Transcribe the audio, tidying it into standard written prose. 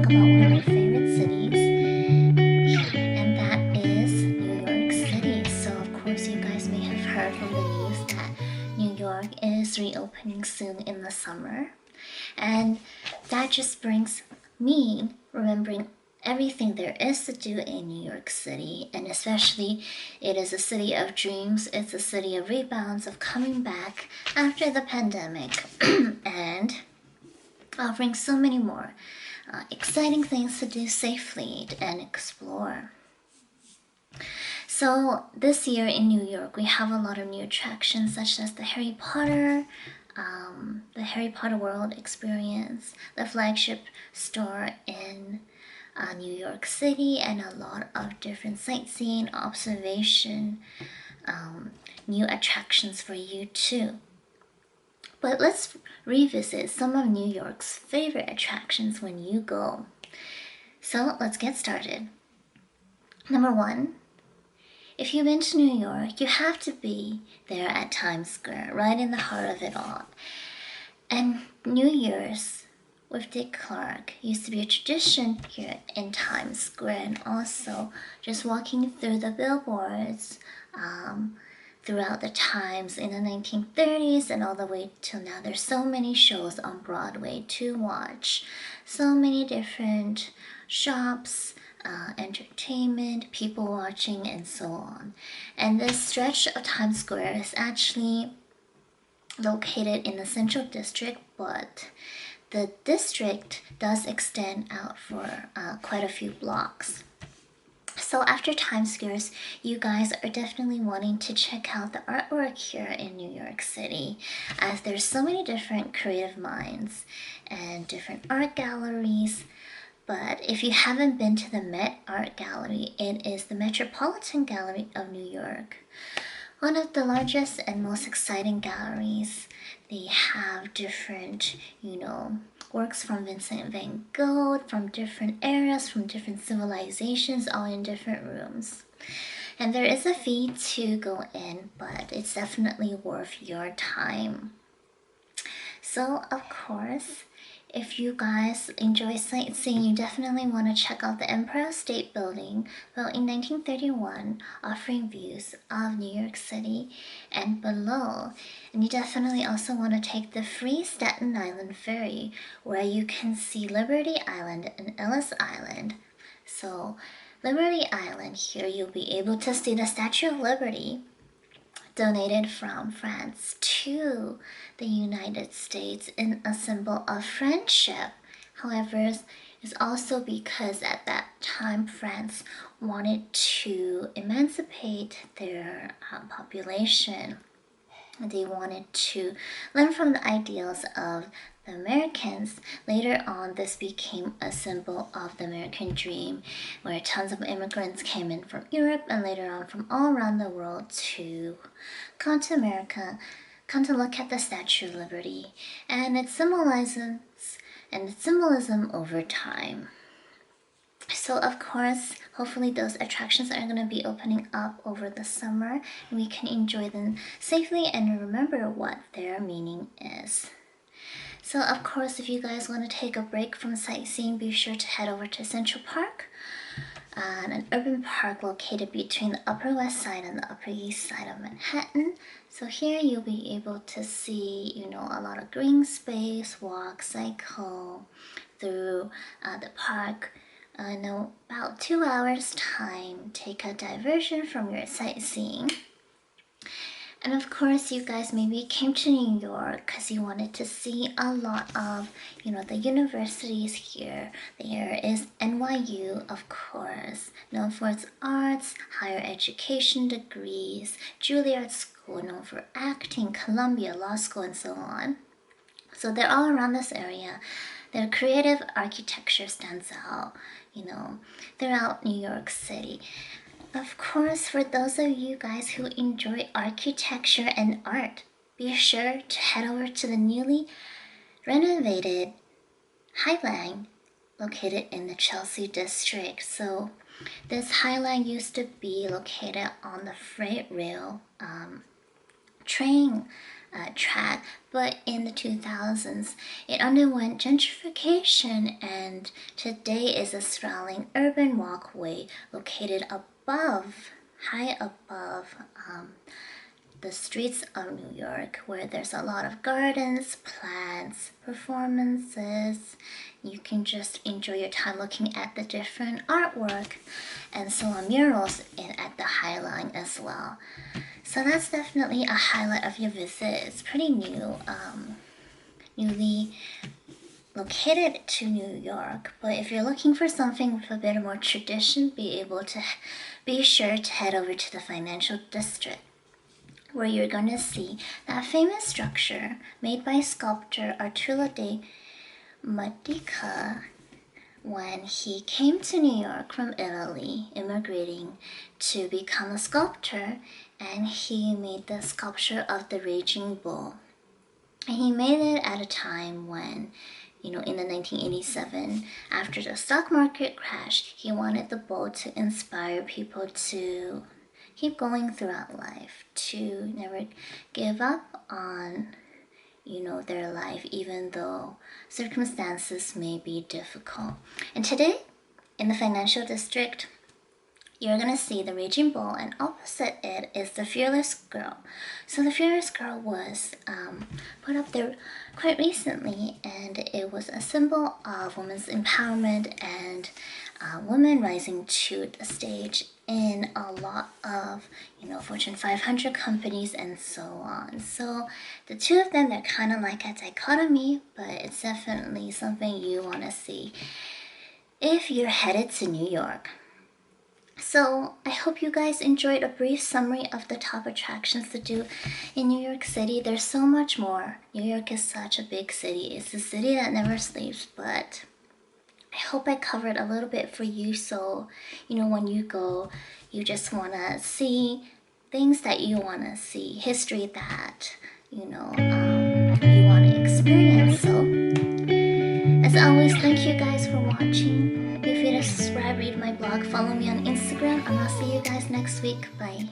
talk about one of my favorite cities, and that is New York City. So, of course, you guys may have heard from the news that New York is reopening soon in the summer, and that just brings me remembering everything there is to do in New York City, and especially it is a city of dreams, it's a city of rebounds, of coming back after the pandemic, and offering so many more exciting things to do safely and explore. So this year in New York, we have a lot of new attractions such as the Harry Potter World Experience, the flagship store in New York City, and a lot of different sightseeing, observation, new attractions for you too. But let's revisit some of New York's favorite attractions when you go. So let's get started. Number one, if you've been to New York, you have to be there at Times Square, right in the heart of it all. And New Year's with Dick Clark used to be a tradition here in Times Square, and also just walking through the billboards throughout the times in the 1930s and all the way till now. There's so many shows on Broadway to watch, so many different shops, entertainment, people watching, and so on. And this stretch of Times Square is actually located in the Central District, but the district does extend out for quite a few blocks. So after Times Squares, you guys are definitely wanting to check out the artwork here in New York City, as there's so many different creative minds and different art galleries. But if you haven't been to the Met Art Gallery, it is the Metropolitan Gallery of New York. One of the largest and most exciting galleries. They have different, works from Vincent van Gogh, from different eras, from different civilizations, all in different rooms. And there is a fee to go in, but it's definitely worth your time. So, of course, if you guys enjoy sightseeing, you definitely want to check out the Empire State Building, built in 1931, offering views of New York City and below. And you definitely also want to take the free Staten Island ferry, where you can see Liberty Island and Ellis Island. So, Liberty Island, here you'll be able to see the Statue of Liberty, donated from France to the United States in a symbol of friendship. However, it's also because at that time France wanted to emancipate their population. They wanted to learn from the ideals of the Americans. Later on, this became a symbol of the American dream, where tons of immigrants came in from Europe and later on from all around the world to come to America, come to look at the Statue of Liberty and its symbolism over time. So of course, hopefully those attractions are going to be opening up over the summer and we can enjoy them safely and remember what their meaning is. So of course, if you guys want to take a break from sightseeing, be sure to head over to Central Park, an urban park located between the Upper West Side and the Upper East Side of Manhattan. So here you'll be able to see, a lot of green space, walk, cycle through the park. In about 2 hours time, take a diversion from your sightseeing. And of course, you guys maybe came to New York because you wanted to see a lot of, the universities here. There is NYU, of course, known for its arts, higher education degrees, Juilliard School, known for acting, Columbia Law School, and so on. So they're all around this area. Their creative architecture stands out, throughout New York City. Of course, for those of you guys who enjoy architecture and art, be sure to head over to the newly renovated High Line located in the Chelsea district. So this High Line used to be located on the freight rail train track, but in the 2000s it underwent gentrification and today is a sprawling urban walkway located high above the streets of New York, where there's a lot of gardens, plants, performances. You can just enjoy your time looking at the different artwork and some murals at the High Line as well. So that's definitely a highlight of your visit. It's pretty new, newly located to New York, but if you're looking for something with a bit more tradition, be sure to head over to the financial district, where you're going to see that famous structure made by sculptor Arturo de Medica when he came to New York from Italy, immigrating to become a sculptor, and he made the sculpture of the Raging Bull. And he made it at a time when, in the 1987, after the stock market crashed, he wanted the bull to inspire people to keep going throughout life, to never give up on, their life, even though circumstances may be difficult. And today, in the financial district, you're gonna see the Raging Bull, and opposite it is the Fearless Girl. So the Fearless Girl was put up there quite recently, and it was a symbol of women's empowerment and women rising to the stage in a lot of Fortune 500 companies and so on. So the two of them, they're kind of like a dichotomy, but it's definitely something you want to see if you're headed to New York. So I hope you guys enjoyed a brief summary of the top attractions to do in New York City. There's so much more. New York is such a big city. It's a city that never sleeps, but I hope I covered a little bit for you, so when you go, you just want to see things that you want to see, history that you want to experience. So as always, thank you guys for watching. Feel free to subscribe, read my blog, follow me on Instagram, and I'll see you guys next week. Bye.